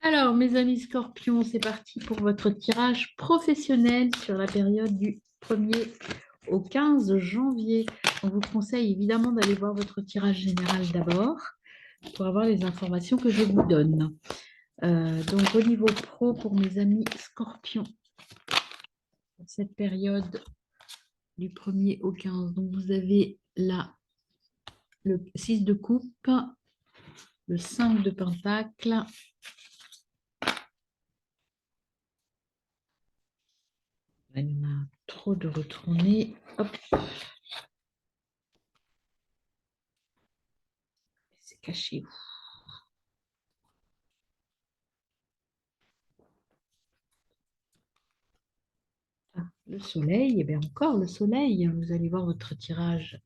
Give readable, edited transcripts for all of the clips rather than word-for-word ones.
Alors, mes amis scorpions, c'est parti pour votre tirage professionnel sur la période du 1er au 15 janvier. On vous conseille évidemment d'aller voir votre tirage général d'abord pour avoir les informations que je vous donne. Donc, au niveau pro, pour mes amis scorpions, pour cette période du 1er au 15, donc vous avez là le 6 de coupe, le 5 de pentacle. Il y en a trop de retourner. Hop, c'est caché. Ah, le soleil, et bien encore le soleil. Vous allez voir votre tirage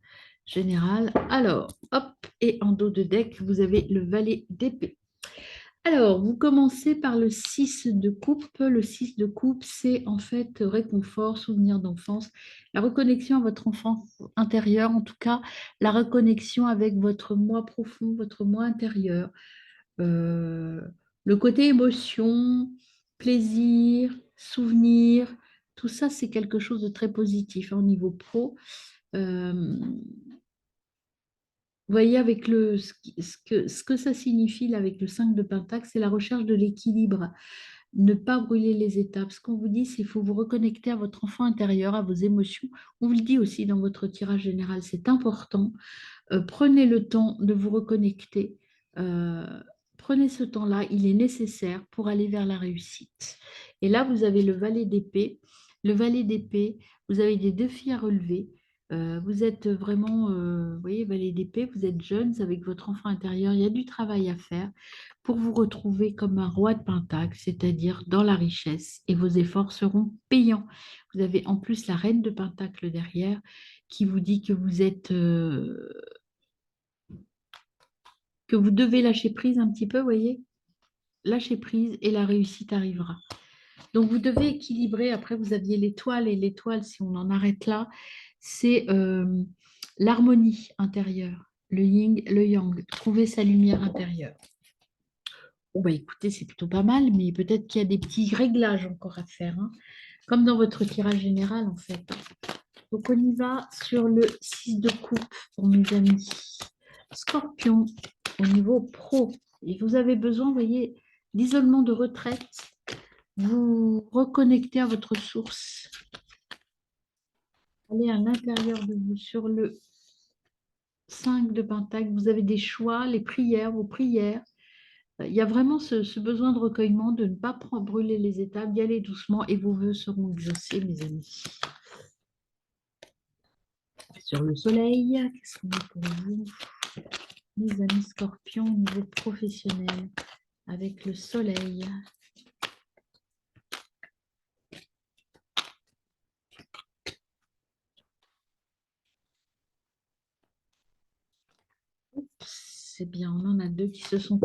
général. Alors, hop, et en dos de deck, vous avez le valet d'épée. Alors, vous commencez par le 6 de coupe. Le 6 de coupe, c'est en fait réconfort, souvenir d'enfance, la reconnexion à votre enfant intérieur, en tout cas, la reconnexion avec votre moi profond, votre moi intérieur. Euh, le côté émotion, plaisir, souvenir, tout ça, c'est quelque chose de très positif au niveau pro. Vous voyez, avec ce que ça signifie là, avec le 5 de Pentacle, c'est la recherche de l'équilibre, ne pas brûler les étapes. Ce qu'on vous dit, c'est qu'il faut vous reconnecter à votre enfant intérieur, à vos émotions. On vous le dit aussi dans votre tirage général, c'est important. Prenez le temps de vous reconnecter. Euh, Prenez ce temps-là, il est nécessaire pour aller vers la réussite. Et là, vous avez le valet d'épée. Le valet d'épée, vous avez des défis à relever. Vous êtes vraiment, vous voyez, valet d'épée, vous êtes jeunes avec votre enfant intérieur, il y a du travail à faire pour vous retrouver comme un roi de Pentacle, c'est-à-dire dans la richesse, et vos efforts seront payants. Vous avez en plus la reine de Pentacle derrière qui vous dit que vous êtes, que vous devez lâcher prise un petit peu, vous voyez, lâcher prise et la réussite arrivera. Donc vous devez équilibrer, après vous aviez l'étoile, et l'étoile, si on en arrête là, c'est l'harmonie intérieure, le yin, le yang, trouver sa lumière intérieure. Bon bah écoutez, c'est plutôt pas mal, mais peut-être qu'il y a des petits réglages encore à faire, hein, comme dans votre tirage général en fait. Donc on y va sur le 6 de coupe pour mes amis. Scorpion, au niveau pro, et vous avez besoin, vous voyez, d'isolement de retraite, vous reconnectez à votre source, allez à l'intérieur de vous sur le 5 de Pentacle, vous avez des choix, les prières, vos prières. Il y a vraiment ce besoin de recueillement, de ne pas brûler les étapes, d'y aller doucement et vos vœux seront exaucés, mes amis. Sur le soleil, qu'est-ce qu'on a pour vous, mes amis scorpions, au niveau professionnel, avec le soleil? C'est bien, on en a deux qui se sont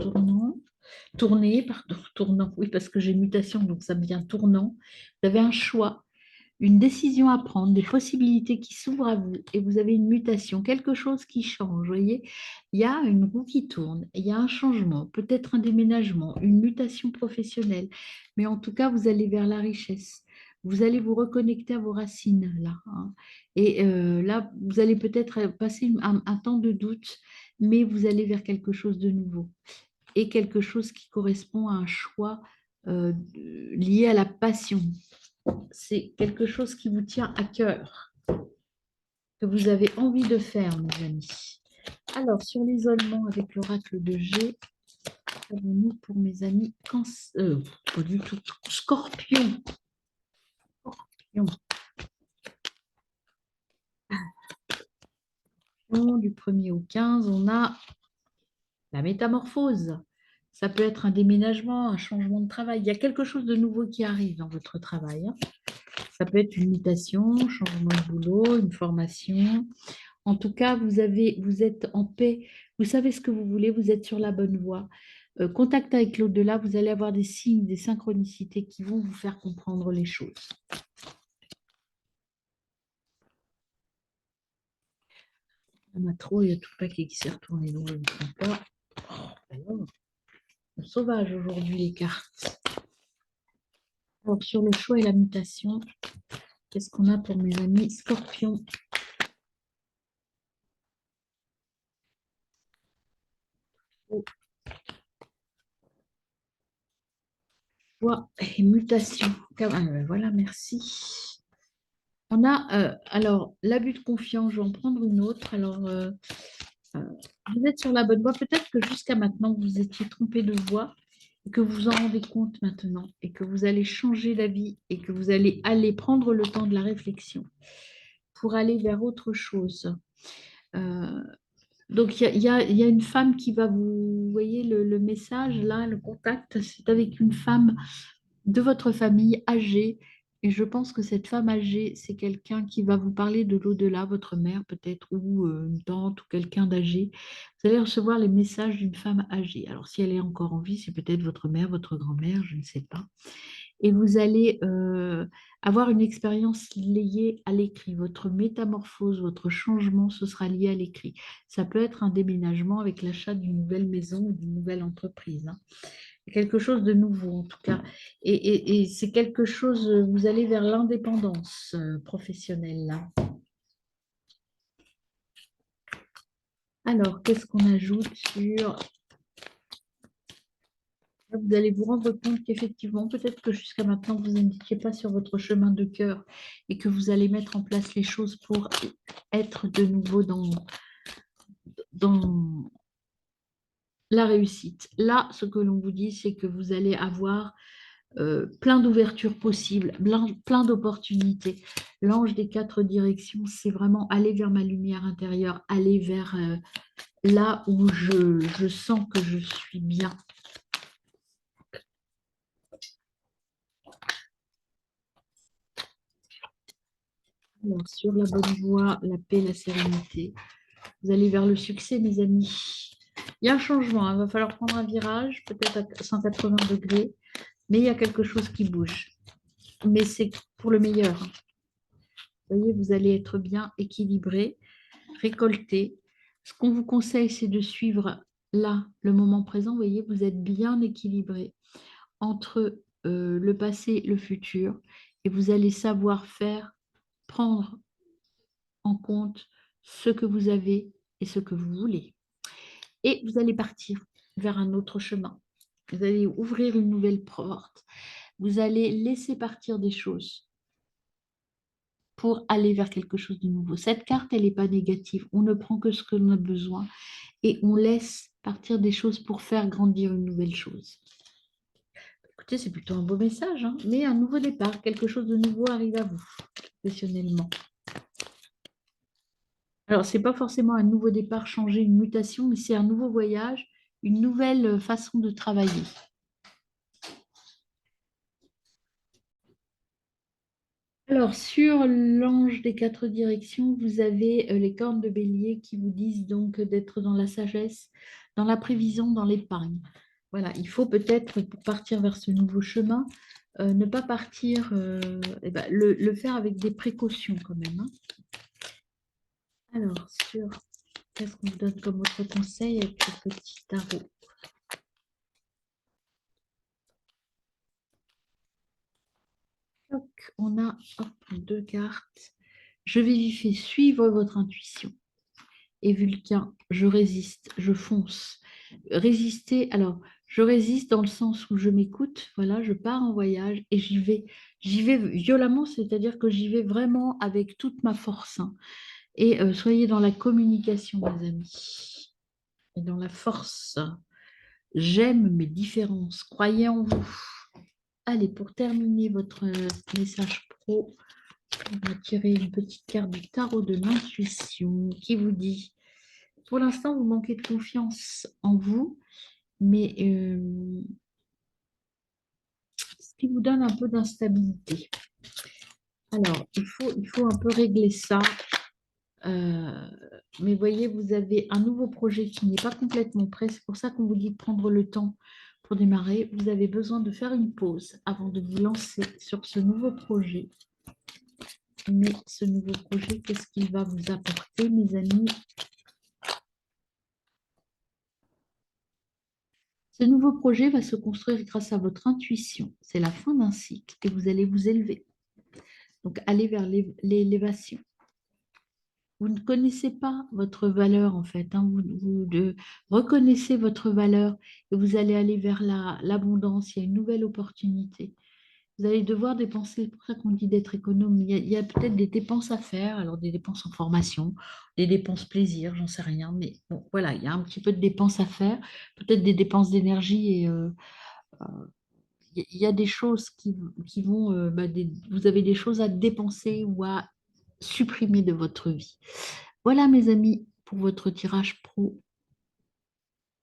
tournés, pardon, tournant, oui, parce que j'ai mutation, donc ça devient tournant. Vous avez un choix, une décision à prendre, des possibilités qui s'ouvrent à vous, et vous avez une mutation, quelque chose qui change, vous voyez. Il y a une roue qui tourne, il y a un changement, peut-être un déménagement, une mutation professionnelle, mais en tout cas, vous allez vers la richesse. Vous allez vous reconnecter à vos racines, là, hein. Et là, vous allez peut-être passer un temps de doute, mais vous allez vers quelque chose de nouveau et quelque chose qui correspond à un choix lié à la passion. C'est quelque chose qui vous tient à cœur, que vous avez envie de faire, mes amis. Alors, sur l'isolement avec l'oracle de G, nous pour mes amis pas du tout, Scorpion. Scorpion. Du 1er au 15, on a la métamorphose. Ça peut être un déménagement, un changement de travail. Il y a quelque chose de nouveau qui arrive dans votre travail, hein. Ça peut être une mutation, un changement de boulot, une formation. En tout cas, vous êtes en paix, vous savez ce que vous voulez, vous êtes sur la bonne voie. Contact avec l'au-delà, vous allez avoir des signes, des synchronicités qui vont vous faire comprendre les choses. Il y en a trop, il y a tout le paquet qui s'est retourné, donc je ne comprends pas. Oh, alors, sauvages aujourd'hui, les cartes. Alors, sur le choix et la mutation, qu'est-ce qu'on a pour mes amis Scorpion? Choix et mutation. Voilà, merci. On a, alors, l'abus de confiance, je vais en prendre une autre. Alors, euh, vous êtes sur la bonne voie. Peut-être que jusqu'à maintenant, vous étiez trompé de voie et que vous vous en rendez compte maintenant et que vous allez changer d'avis et que vous allez aller prendre le temps de la réflexion pour aller vers autre chose. Euh, donc, il y a une femme qui va vous voyez le message là, le contact, c'est avec une femme de votre famille âgée. Et je pense que cette femme âgée, c'est quelqu'un qui va vous parler de l'au-delà, votre mère peut-être, ou une tante, ou quelqu'un d'âgé. Vous allez recevoir les messages d'une femme âgée. Alors, si elle est encore en vie, c'est peut-être votre mère, votre grand-mère, je ne sais pas. Et vous allez avoir une expérience liée à l'écrit. Votre métamorphose, votre changement, ce sera lié à l'écrit. Ça peut être un déménagement avec l'achat d'une nouvelle maison ou d'une nouvelle entreprise, hein. Quelque chose de nouveau en tout cas. Et c'est quelque chose, vous allez vers l'indépendance professionnelle là. Alors, qu'est-ce qu'on ajoute sur... Vous allez vous rendre compte qu'effectivement, peut-être que jusqu'à maintenant, vous n'étiez pas sur votre chemin de cœur et que vous allez mettre en place les choses pour être de nouveau dans la réussite. Là, ce que l'on vous dit, c'est que vous allez avoir plein d'ouvertures possibles, plein d'opportunités. L'ange des quatre directions, c'est vraiment aller vers ma lumière intérieure, aller vers là où je sens que je suis bien. Alors, sur la bonne voie, la paix, la sérénité. Vous allez vers le succès, mes amis. Il y a un changement, hein. Il va falloir prendre un virage, peut-être à 180 degrés, mais il y a quelque chose qui bouge. Mais c'est pour le meilleur, hein. Vous voyez, vous allez être bien équilibré, récolté. Ce qu'on vous conseille, c'est de suivre là, le moment présent. Vous voyez, vous êtes bien équilibré entre le passé et le futur et vous allez savoir faire, prendre en compte ce que vous avez et ce que vous voulez. Et vous allez partir vers un autre chemin. Vous allez ouvrir une nouvelle porte. Vous allez laisser partir des choses pour aller vers quelque chose de nouveau. Cette carte, elle n'est pas négative. On ne prend que ce que l'on a besoin et on laisse partir des choses pour faire grandir une nouvelle chose. Écoutez, c'est plutôt un beau message, hein, mais un nouveau départ, quelque chose de nouveau arrive à vous, professionnellement. Alors, ce n'est pas forcément un nouveau départ, changer une mutation, mais c'est un nouveau voyage, une nouvelle façon de travailler. Alors, sur l'ange des quatre directions, vous avez les cornes de bélier qui vous disent donc d'être dans la sagesse, dans la prévision, dans l'épargne. Voilà, il faut peut-être, pour partir vers ce nouveau chemin, ne pas partir, le faire avec des précautions quand même, hein. Alors, qu'est-ce qu'on vous donne comme autre conseil avec ce petit tarot? Donc, on a deux cartes. Je vais vérifier, suivre votre intuition. Et Vulcain, je résiste, je fonce. Résister, alors, je résiste dans le sens où je m'écoute, voilà, je pars en voyage et j'y vais violemment, c'est-à-dire que j'y vais vraiment avec toute ma force, hein. Et soyez dans la communication, mes amis, et dans la force. J'aime mes différences, croyez en vous. Allez, pour terminer votre message pro, on va tirer une petite carte du tarot de l'intuition qui vous dit, pour l'instant, vous manquez de confiance en vous, mais ce qui vous donne un peu d'instabilité. Alors, il faut un peu régler ça. Mais voyez, vous avez un nouveau projet qui n'est pas complètement prêt. C'est pour ça qu'on vous dit de prendre le temps pour démarrer. Vous avez besoin de faire une pause avant de vous lancer sur ce nouveau projet. Mais ce nouveau projet, qu'est-ce qu'il va vous apporter, mes amis? Ce nouveau projet va se construire grâce à votre intuition. C'est la fin d'un cycle et vous allez vous élever. Donc, allez vers l'élévation. Vous ne connaissez pas votre valeur en fait, hein. Reconnaissez votre valeur et vous allez aller vers l'abondance. Il y a une nouvelle opportunité. Vous allez devoir dépenser, c'est pour ça qu'on dit d'être économe. Il y a peut-être des dépenses à faire, alors des dépenses en formation, des dépenses plaisir, j'en sais rien. Mais bon, voilà, il y a un petit peu de dépenses à faire, peut-être des dépenses d'énergie et il y a des choses qui vont, vous avez des choses à dépenser ou à supprimer de votre vie. Voilà, mes amis, pour votre tirage pro